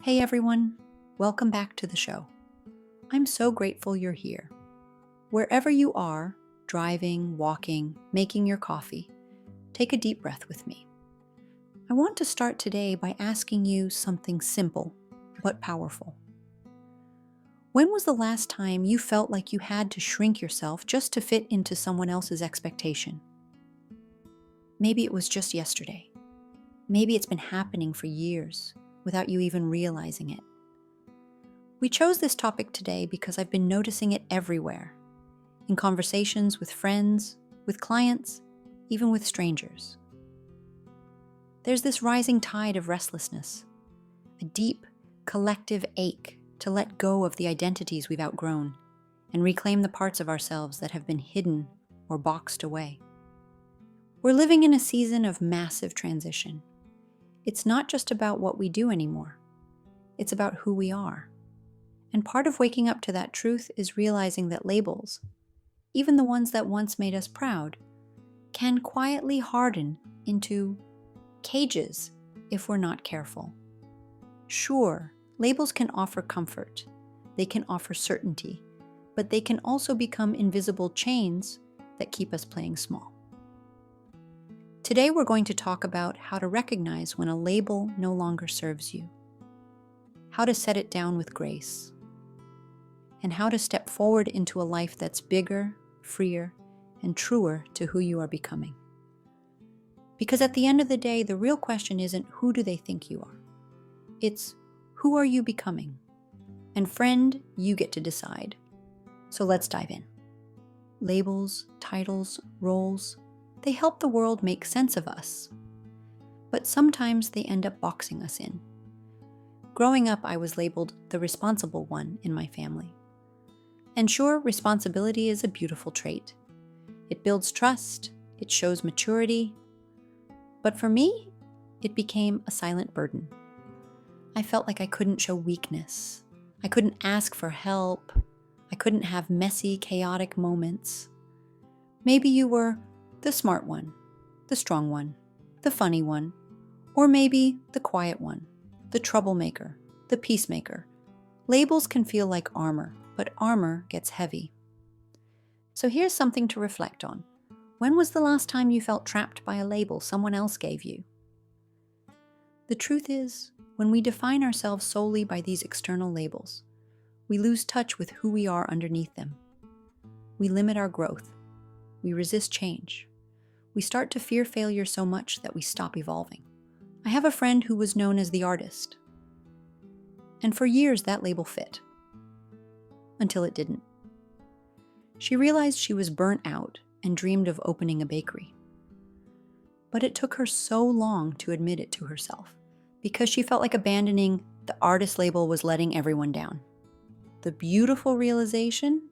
Hey everyone, welcome back to the show. I'm so grateful you're here. Wherever you are, driving, walking, making your coffee, take a deep breath with me. I want to start today by asking you something simple but powerful. When was the last time you felt like you had to shrink yourself just to fit into someone else's expectation? Maybe it was just yesterday. Maybe it's been happening for years without you even realizing it. We chose this topic today because I've been noticing it everywhere, in conversations with friends, with clients, even with strangers. There's this rising tide of restlessness, a deep, collective ache to let go of the identities we've outgrown and reclaim the parts of ourselves that have been hidden or boxed away. We're living in a season of massive transition. It's not just about what we do anymore. It's about who we are. And part of waking up to that truth is realizing that labels, even the ones that once made us proud, can quietly harden into cages if we're not careful. Sure, labels can offer comfort, they can offer certainty, but they can also become invisible chains that keep us playing small. Today we're going to talk about how to recognize when a label no longer serves you, how to set it down with grace, and how to step forward into a life that's bigger, freer, and truer to who you are becoming. Because at the end of the day, the real question isn't who do they think you are? It's who are you becoming? And friend, you get to decide. So let's dive in. Labels, titles, roles, they help the world make sense of us. But sometimes they end up boxing us in. Growing up, I was labeled the responsible one in my family. And sure, responsibility is a beautiful trait. It builds trust, it shows maturity. But for me, it became a silent burden. I felt like I couldn't show weakness. I couldn't ask for help. I couldn't have messy, chaotic moments. Maybe you were the smart one, the strong one, the funny one, or maybe the quiet one, the troublemaker, the peacemaker. Labels can feel like armor, but armor gets heavy. So here's something to reflect on. When was the last time you felt trapped by a label someone else gave you? The truth is, when we define ourselves solely by these external labels, we lose touch with who we are underneath them. We limit our growth. We resist change. We start to fear failure so much that we stop evolving. I have a friend who was known as the artist. And for years that label fit. Until it didn't. She realized she was burnt out and dreamed of opening a bakery. But it took her so long to admit it to herself, because she felt like abandoning the artist label was letting everyone down. The beautiful realization,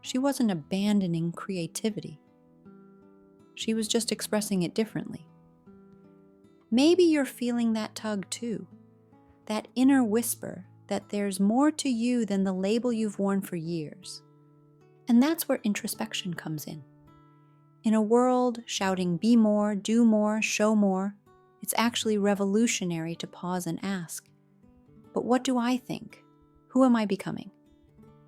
she wasn't abandoning creativity. She was just expressing it differently. Maybe you're feeling that tug too, that inner whisper that there's more to you than the label you've worn for years. And that's where introspection comes in. In a world shouting be more, do more, show more, it's actually revolutionary to pause and ask, but what do I think? Who am I becoming?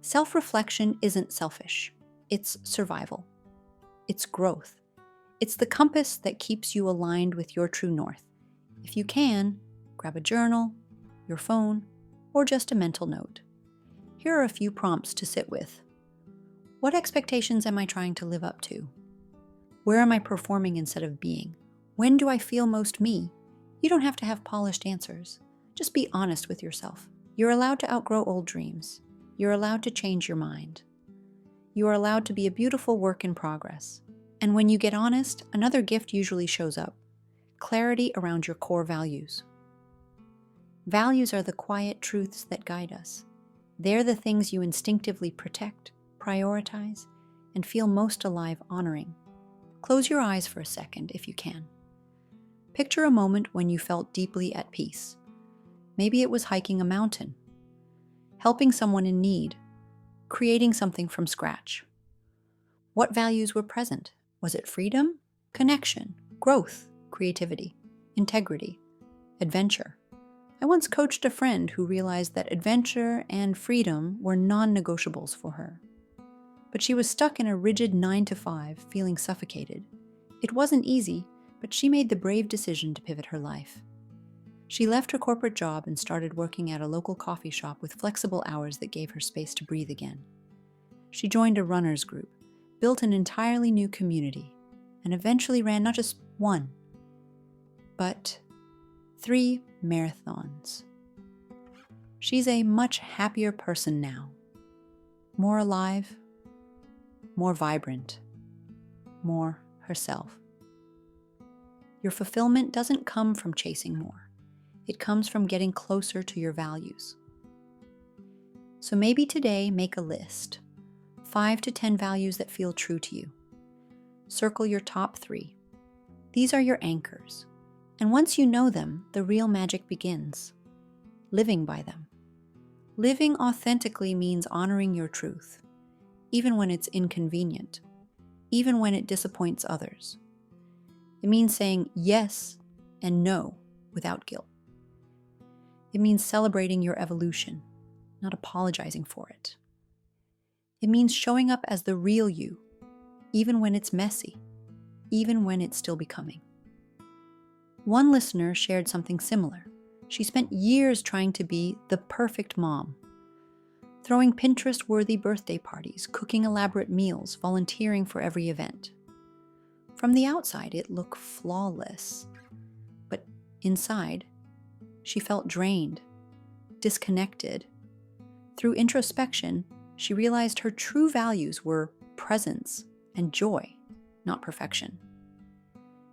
Self-reflection isn't selfish. It's survival. It's growth. It's the compass that keeps you aligned with your true north. If you can, grab a journal, your phone, or just a mental note. Here are a few prompts to sit with. What expectations am I trying to live up to? Where am I performing instead of being? When do I feel most me? You don't have to have polished answers. Just be honest with yourself. You're allowed to outgrow old dreams. You're allowed to change your mind. You are allowed to be a beautiful work in progress. And when you get honest, another gift usually shows up. Clarity around your core values. Values are the quiet truths that guide us. They're the things you instinctively protect, prioritize, and feel most alive honoring. Close your eyes for a second if you can. Picture a moment when you felt deeply at peace. Maybe it was hiking a mountain, helping someone in need, creating something from scratch. What values were present? Was it freedom, connection, growth, creativity, integrity, adventure? I once coached a friend who realized that adventure and freedom were non-negotiables for her. But she was stuck in a rigid 9 to 5, feeling suffocated. It wasn't easy, but she made the brave decision to pivot her life. She left her corporate job and started working at a local coffee shop with flexible hours that gave her space to breathe again. She joined a runners group, built an entirely new community, and eventually ran not just one, but 3 marathons. She's a much happier person now, more alive, more vibrant, more herself. Your fulfillment doesn't come from chasing more. It comes from getting closer to your values. So maybe today make a list, 5 to 10 values that feel true to you. Circle your top 3. These are your anchors. And once you know them, the real magic begins. Living by them. Living authentically means honoring your truth, even when it's inconvenient, even when it disappoints others. It means saying yes and no without guilt. It means celebrating your evolution, not apologizing for it. It means showing up as the real you, even when it's messy, even when it's still becoming. One listener shared something similar. She spent years trying to be the perfect mom, throwing Pinterest-worthy birthday parties, cooking elaborate meals, volunteering for every event. From the outside, it looked flawless, but inside, she felt drained, disconnected. Through introspection, she realized her true values were presence and joy, not perfection.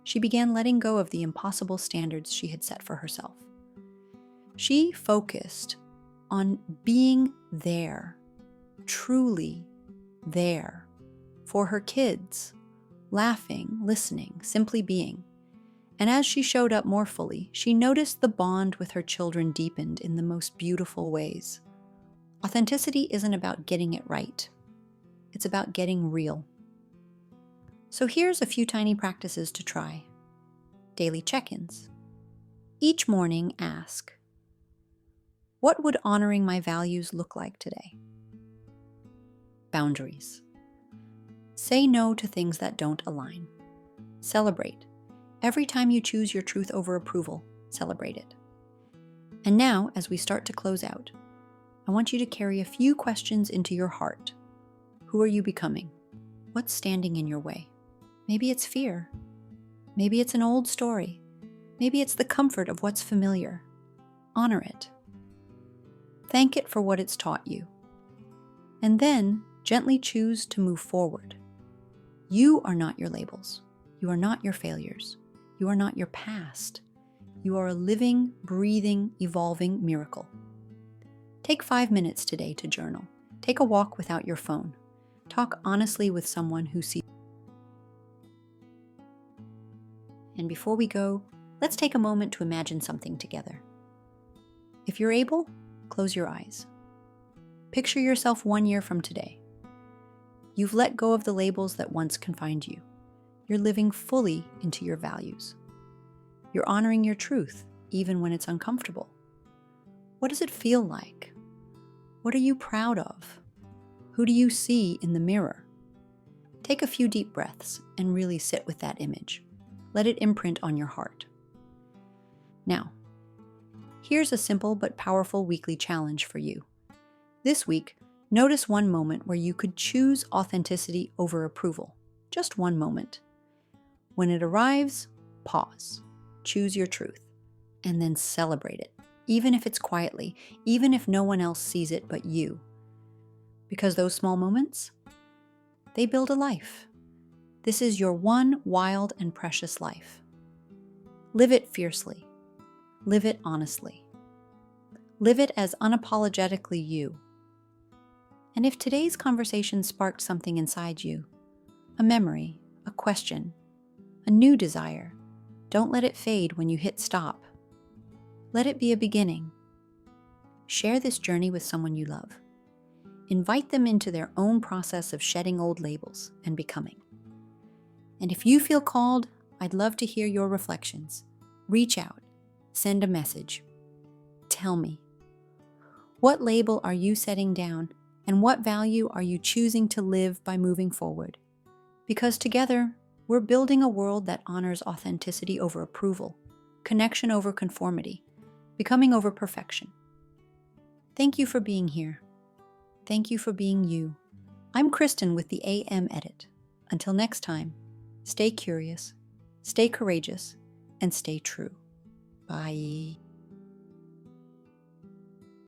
She began letting go of the impossible standards she had set for herself. She focused on being there, truly there, for her kids, laughing, listening, simply being. And as she showed up more fully, she noticed the bond with her children deepened in the most beautiful ways. Authenticity isn't about getting it right. It's about getting real. So here's a few tiny practices to try. Daily check-ins. Each morning, ask, what would honoring my values look like today? Boundaries. Say no to things that don't align. Celebrate. Every time you choose your truth over approval, celebrate it. And now, as we start to close out, I want you to carry a few questions into your heart. Who are you becoming? What's standing in your way? Maybe it's fear. Maybe it's an old story. Maybe it's the comfort of what's familiar. Honor it. Thank it for what it's taught you. And then gently choose to move forward. You are not your labels. You are not your failures. You are not your past. You are a living, breathing, evolving miracle. Take 5 minutes today to journal. Take a walk without your phone. Talk honestly with someone who sees. And before we go, let's take a moment to imagine something together. If you're able, close your eyes. Picture yourself 1 year from today. You've let go of the labels that once confined you. You're living fully into your values. You're honoring your truth, even when it's uncomfortable. What does it feel like? What are you proud of? Who do you see in the mirror? Take a few deep breaths and really sit with that image. Let it imprint on your heart. Now, here's a simple but powerful weekly challenge for you. This week, notice one moment where you could choose authenticity over approval. Just one moment. When it arrives, pause. Choose your truth. And then celebrate it, even if it's quietly, even if no one else sees it but you. Because those small moments, they build a life. This is your one wild and precious life. Live it fiercely. Live it honestly. Live it as unapologetically you. And if today's conversation sparked something inside you, a memory, a question, a new desire, don't let it fade when you hit stop. Let it be a beginning. Share this journey with someone you love. Invite them into their own process of shedding old labels and becoming. And if you feel called, I'd love to hear your reflections. Reach out, send a message. tell me, what label are you setting down, and what value are you choosing to live by moving forward? Because together, we're building a world that honors authenticity over approval, connection over conformity, becoming over perfection. Thank you for being here. Thank you for being you. I'm Kristen with the AM Edit. Until next time, stay curious, stay courageous, and stay true. Bye.